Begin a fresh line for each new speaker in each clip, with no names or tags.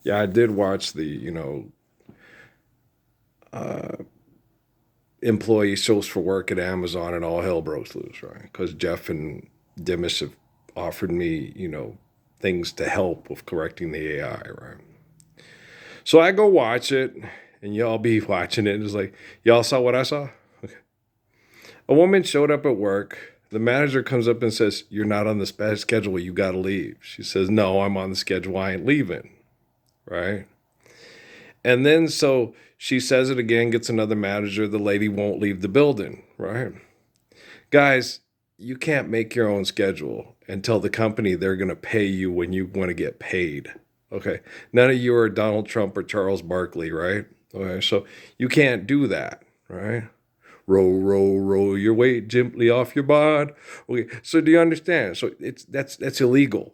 Yeah, I did watch the, employee shows for work at Amazon and all hell broke loose, right? Because Jeff and Dimas have offered me, things to help with correcting the AI, right? So I go watch it, and y'all be watching it. And it's like, y'all saw what I saw? Okay. A woman showed up at work. The manager comes up and says, "You're not on the schedule. You got to leave." She says, "No, I'm on the schedule. I ain't leaving." Right? And then so she says it again, gets another manager. The lady won't leave the building. Right? Guys, you can't make your own schedule and tell the company they're going to pay you when you want to get paid. Okay. None of you are Donald Trump or Charles Barkley, right? Okay. So you can't do that, right? Roll, roll, roll your weight gently off your bod. Okay. So do you understand? So that's illegal.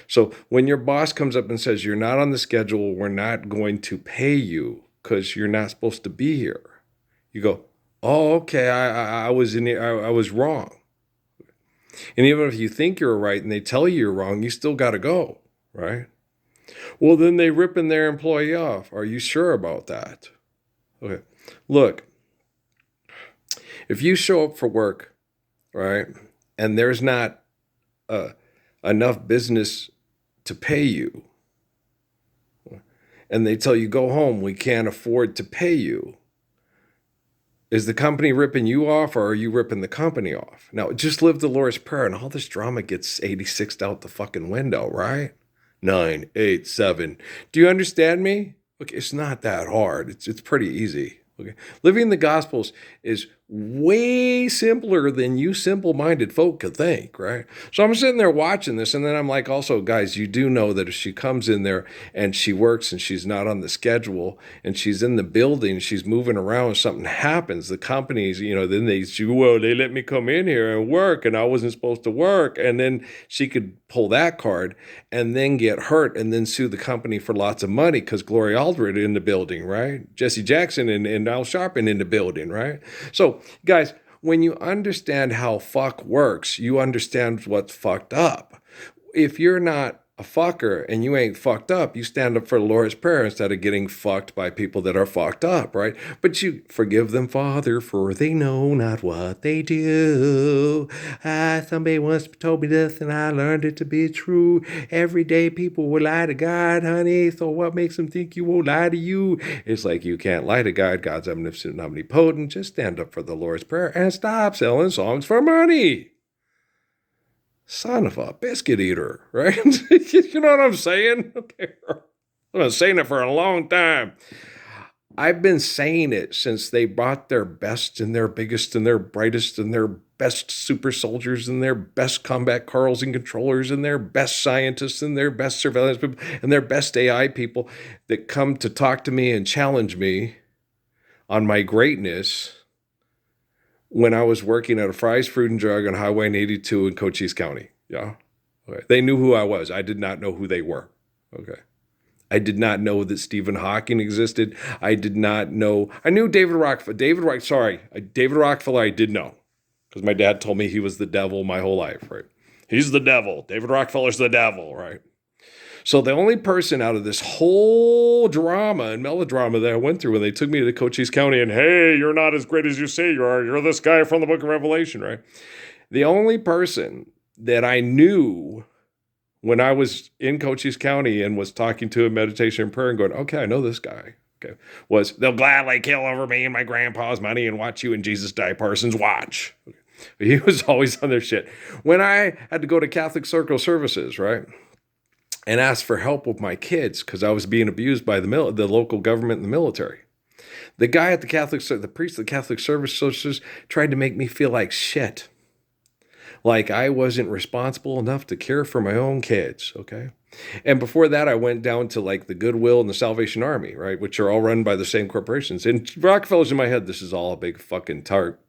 So when your boss comes up and says you're not on the schedule, we're not going to pay you because you're not supposed to be here. You go, oh, okay, I was I was wrong. And even if you think you're right and they tell you you're wrong, you still got to go, right? Well, then they ripping their employee off. Are you sure about that? Okay. Look, if you show up for work, right, and there's not uh, enough business to pay you, and they tell you go home, we can't afford to pay you. Is the company ripping you off or are you ripping the company off? Now, just live the Lord's Prayer and all this drama gets 86'd out the fucking window, right? 9, 8, 7. Do you understand me? Okay, it's not that hard. It's pretty easy. Okay. Living the Gospels is way simpler than you simple-minded folk could think, right? So I'm sitting there watching this, and then I'm like, also, guys, you do know that if she comes in there and she works and she's not on the schedule and she's in the building, she's moving around, something happens, the companies, then well, they let me come in here and work and I wasn't supposed to work. And then she could pull that card and then get hurt and then sue the company for lots of money because Gloria Aldred in the building, right? Jesse Jackson and Al Sharpton in the building, right? So, guys, when you understand how fuck works, you understand what's fucked up. If you're not a fucker and you ain't fucked up, you stand up for the Lord's Prayer instead of getting fucked by people that are fucked up, right? But you forgive them, Father, for they know not what they do. Somebody once told me this and I learned it to be true. Every day people will lie to God, honey. So what makes them think you won't lie to you? It's like you can't lie to God. God's omnipotent and omnipotent. Just stand up for the Lord's Prayer and stop selling songs for money. Son of a biscuit eater, right? You know what I'm saying? Okay. I've been saying it for a long time. I've been saying it since they brought their best and their biggest and their brightest and their best super soldiers and their best combat carls and controllers and their best scientists and their best surveillance people and their best AI people that come to talk to me and challenge me on my greatness when I was working at a Fry's Fruit and Drug on Highway 82 in Cochise County. Yeah. Okay. They knew who I was. I did not know who they were. Okay. I did not know that Stephen Hawking existed. I did not know. I knew David Rockefeller. David Rockefeller I did know because my dad told me he was the devil my whole life, right? He's the devil. David Rockefeller's the devil, right? So the only person out of this whole drama and melodrama that I went through when they took me to the Cochise County and, hey, you're not as great as you say you are. You're this guy from the book of Revelation, right? The only person that I knew when I was in Cochise County and was talking to a meditation and prayer and going, okay, I know this guy. Okay, was they'll gladly kill over me and my grandpa's money and watch you and Jesus die, Parsons, watch. Okay. He was always on their shit. When I had to go to Catholic Circle services, right? And asked for help with my kids because I was being abused by the local government and the military. The guy at the priest of the Catholic services tried to make me feel like shit. Like I wasn't responsible enough to care for my own kids, okay? And before that, I went down to like the Goodwill and the Salvation Army, right? Which are all run by the same corporations. And Rockefeller's in my head, this is all a big fucking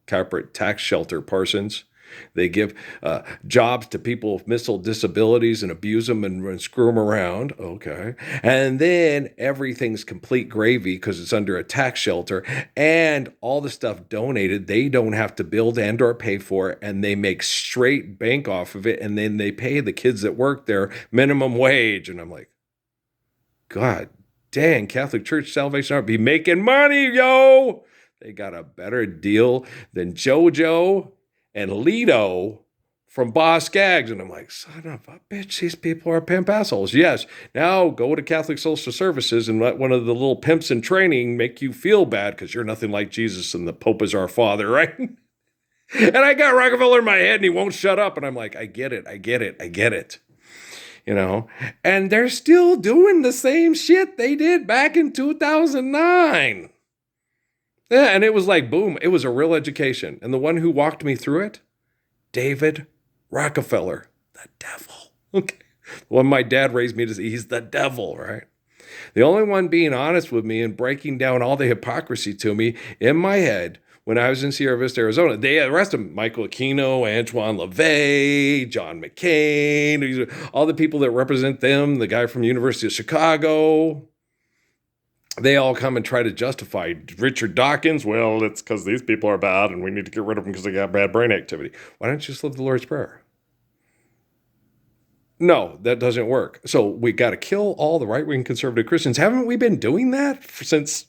corporate tax shelter, Parsons. They give jobs to people with mental disabilities and abuse them and screw them around. Okay. And then everything's complete gravy because it's under a tax shelter and all the stuff donated, they don't have to build and or pay for it. And they make straight bank off of it. And then they pay the kids that work there minimum wage. And I'm like, God dang, Catholic Church Salvation Army be making money, yo. They got a better deal than JoJo and Lido from Boss Gags. And I'm like, son of a bitch, these people are pimp assholes. Yes, now go to Catholic Social Services and let one of the little pimps in training make you feel bad because you're nothing like Jesus and the Pope is our father, right? And I got Rockefeller in my head and he won't shut up. And I'm like, I get it. You know, and they're still doing the same shit they did back in 2009. Yeah, and it was like, boom, it was a real education. And the one who walked me through it, David Rockefeller, the devil. Okay. The one my dad raised me to see, he's the devil, right? The only one being honest with me and breaking down all the hypocrisy to me in my head when I was in Sierra Vista, Arizona. The rest of them, Michael Aquino, Antoine LaVey, John McCain, all the people that represent them, the guy from the University of Chicago, they all come and try to justify Richard Dawkins. Well, it's because these people are bad and we need to get rid of them because they got bad brain activity. Why don't you just live the Lord's Prayer? No, that doesn't work. So we got to kill all the right-wing conservative Christians. Haven't we been doing that since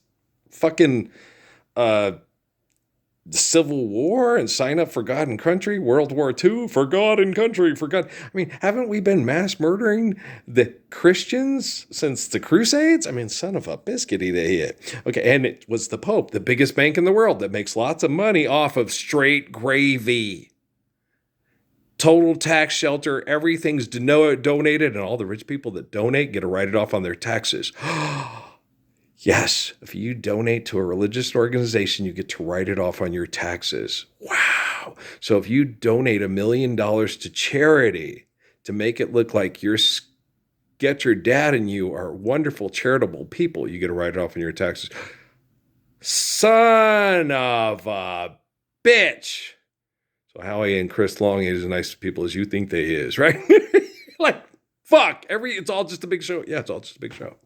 fucking the Civil War and sign up for God and country, World War II, for God and country, for God? I mean, haven't we been mass murdering the Christians since the Crusades? I mean, son of a biscuit, Okay, and it was the Pope, the biggest bank in the world that makes lots of money off of straight gravy. Total tax shelter, everything's donated, and all the rich people that donate get to write it off on their taxes. Yes, if you donate to a religious organization, you get to write it off on your taxes. Wow. So if you donate $1 million to charity to make it look like Get Your Dad and you are wonderful, charitable people, you get to write it off on your taxes. Son of a bitch. So Howie and Chris Long is as nice people as you think they is, right? Like, fuck. It's all just a big show. Yeah, it's all just a big show.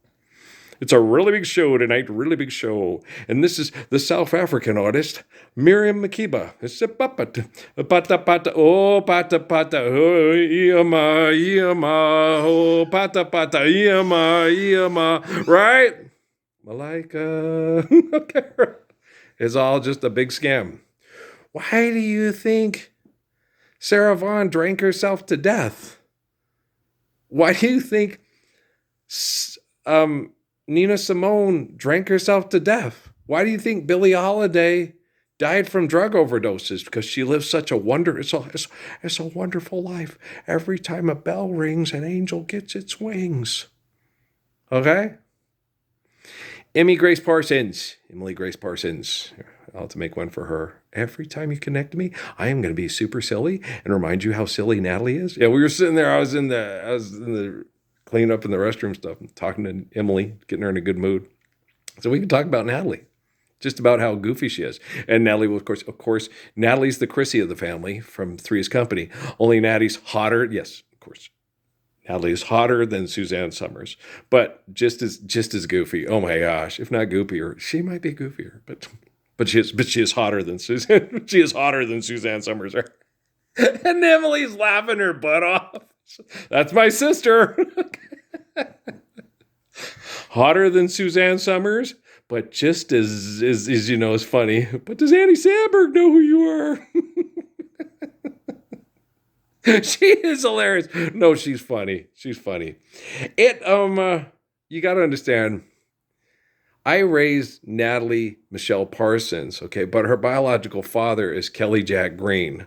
It's a really big show tonight, really big show. And this is the South African artist, Miriam Makeba. It's a pata pata, oh pata pata, oh iama, oh pata pata, iama, right? Malika. Okay. It's all just a big scam. Why do you think Sarah Vaughan drank herself to death? Why do you think Nina Simone drank herself to death? Why do you think Billie Holiday died from drug overdoses? Because she lives such a it's a wonderful life. Every time a bell rings, an angel gets its wings. Okay? Emily Grace Parsons. I'll have to make one for her. Every time you connect to me, I am going to be super silly and remind you how silly Natalie is. Yeah, we were sitting there. I was in the cleaning up in the restroom stuff, talking to Emily, getting her in a good mood. So we can talk about Natalie, just about how goofy she is. And Natalie, will, of course, Natalie's the Chrissy of the family from Three's Company. Only Natty's hotter. Yes, of course. Natalie is hotter than Suzanne Summers, but just as goofy. Oh my gosh, if not goofier, she might be goofier, but she is hotter than Suzanne. She is hotter than Suzanne Summers. And Emily's laughing her butt off. That's my sister. Hotter than Suzanne Summers, but just as funny. But does Annie Samberg know who you are? She is hilarious. No, she's funny. She's funny. You got to understand, I raised Natalie Michelle Parsons, okay, but her biological father is Kelly Jack Green,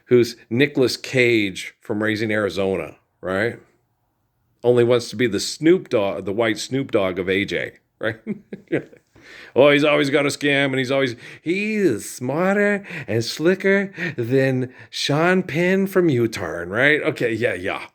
who's Nicolas Cage from Raising Arizona, right? Only wants to be the Snoop Dogg, the white Snoop Dogg of AJ, right? Oh, he's always got a scam, and he is smarter and slicker than Sean Penn from U-Turn, right? Okay, yeah.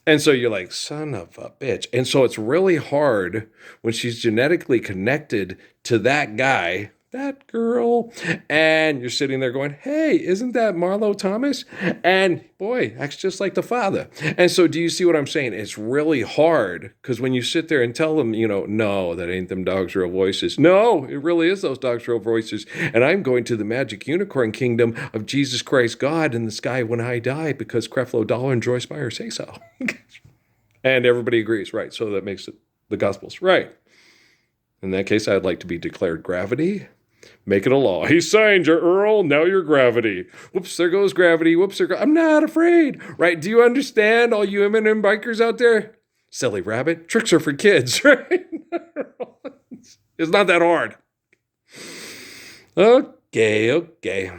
And so you're like, son of a bitch. And so it's really hard when she's genetically connected to that guy, that girl, and you're sitting there going, hey, isn't that Marlo Thomas? And boy, acts just like the father. And so do you see what I'm saying? It's really hard because when you sit there and tell them, no, that ain't them dogs' real voices. No, it really is those dogs' real voices. And I'm going to the magic unicorn kingdom of Jesus Christ God in the sky when I die because Creflo Dollar and Joyce Meyer say so. And everybody agrees, right? So that makes it the Gospels, right? In that case, I'd like to be declared gravity. Make it a law. He signed your Earl, now you're gravity. Whoops, there goes gravity. Whoops, I'm not afraid. Right? Do you understand, all you M&M bikers out there? Silly rabbit. Tricks are for kids, right? It's not that hard. Okay.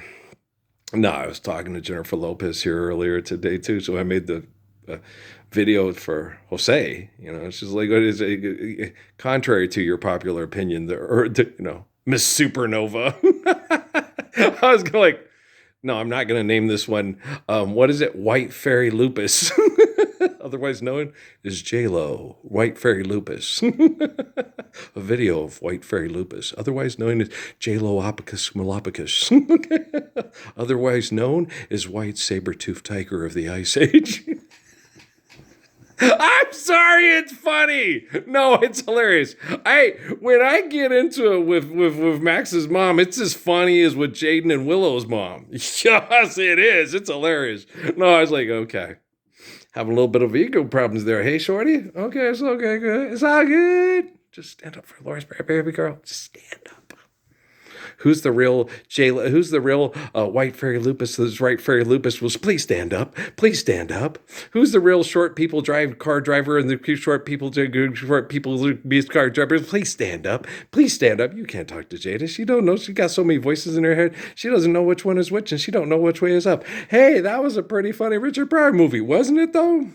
No, I was talking to Jennifer Lopez here earlier today, too. So I made the video for Jose. You know, she's like, what is it? Contrary to your popular opinion, Miss Supernova. I was going like, no, I'm not going to name this one. What is it? White Fairy Lupus. Otherwise known as J-Lo, White Fairy Lupus. A video of White Fairy Lupus, otherwise known as J-Lo Opicus Malopicus. Otherwise known as White Saber-Toothed Tiger of the Ice Age. I'm sorry, it's funny. No, it's hilarious. When I get into it with Max's mom, it's as funny as with Jaden and Willow's mom. Yes, it is. It's hilarious. No, I was like, okay. Having a little bit of ego problems there. Hey, shorty. Okay, it's okay, good. It's all good. Just stand up for Lori's baby girl. Just stand up. Who's the real White Fairy Lupus? This White Fairy Lupus was, please stand up. Please stand up. Who's the real short people car driver and the short people beast car drivers? Please stand up. Please stand up. You can't talk to Jada. She don't know. She got so many voices in her head. She doesn't know which one is which, and she don't know which way is up. Hey, that was a pretty funny Richard Pryor movie, wasn't it though?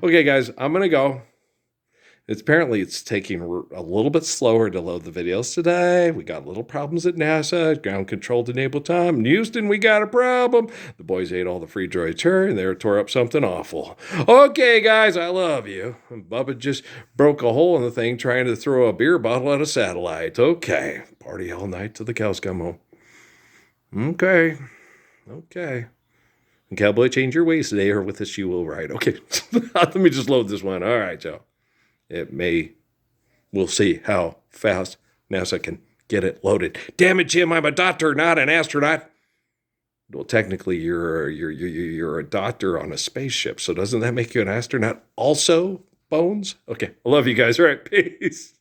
Okay, guys, I'm gonna go. It's taking a little bit slower to load the videos today. We got little problems at NASA. Ground control enabled time. In Houston, we got a problem. The boys ate all the free droid cherry and they tore up something awful. Okay, guys, I love you. Bubba just broke a hole in the thing trying to throw a beer bottle at a satellite. Okay. Party all night till the cows come home. Okay. And cowboy, change your ways today or with this you will ride. Okay. Let me just load this one. All right, Joe. We'll see how fast NASA can get it loaded. Damn it, Jim, I'm a doctor, not an astronaut. Well, technically, you're a doctor on a spaceship, so doesn't that make you an astronaut also, Bones? Okay, I love you guys. All right, peace.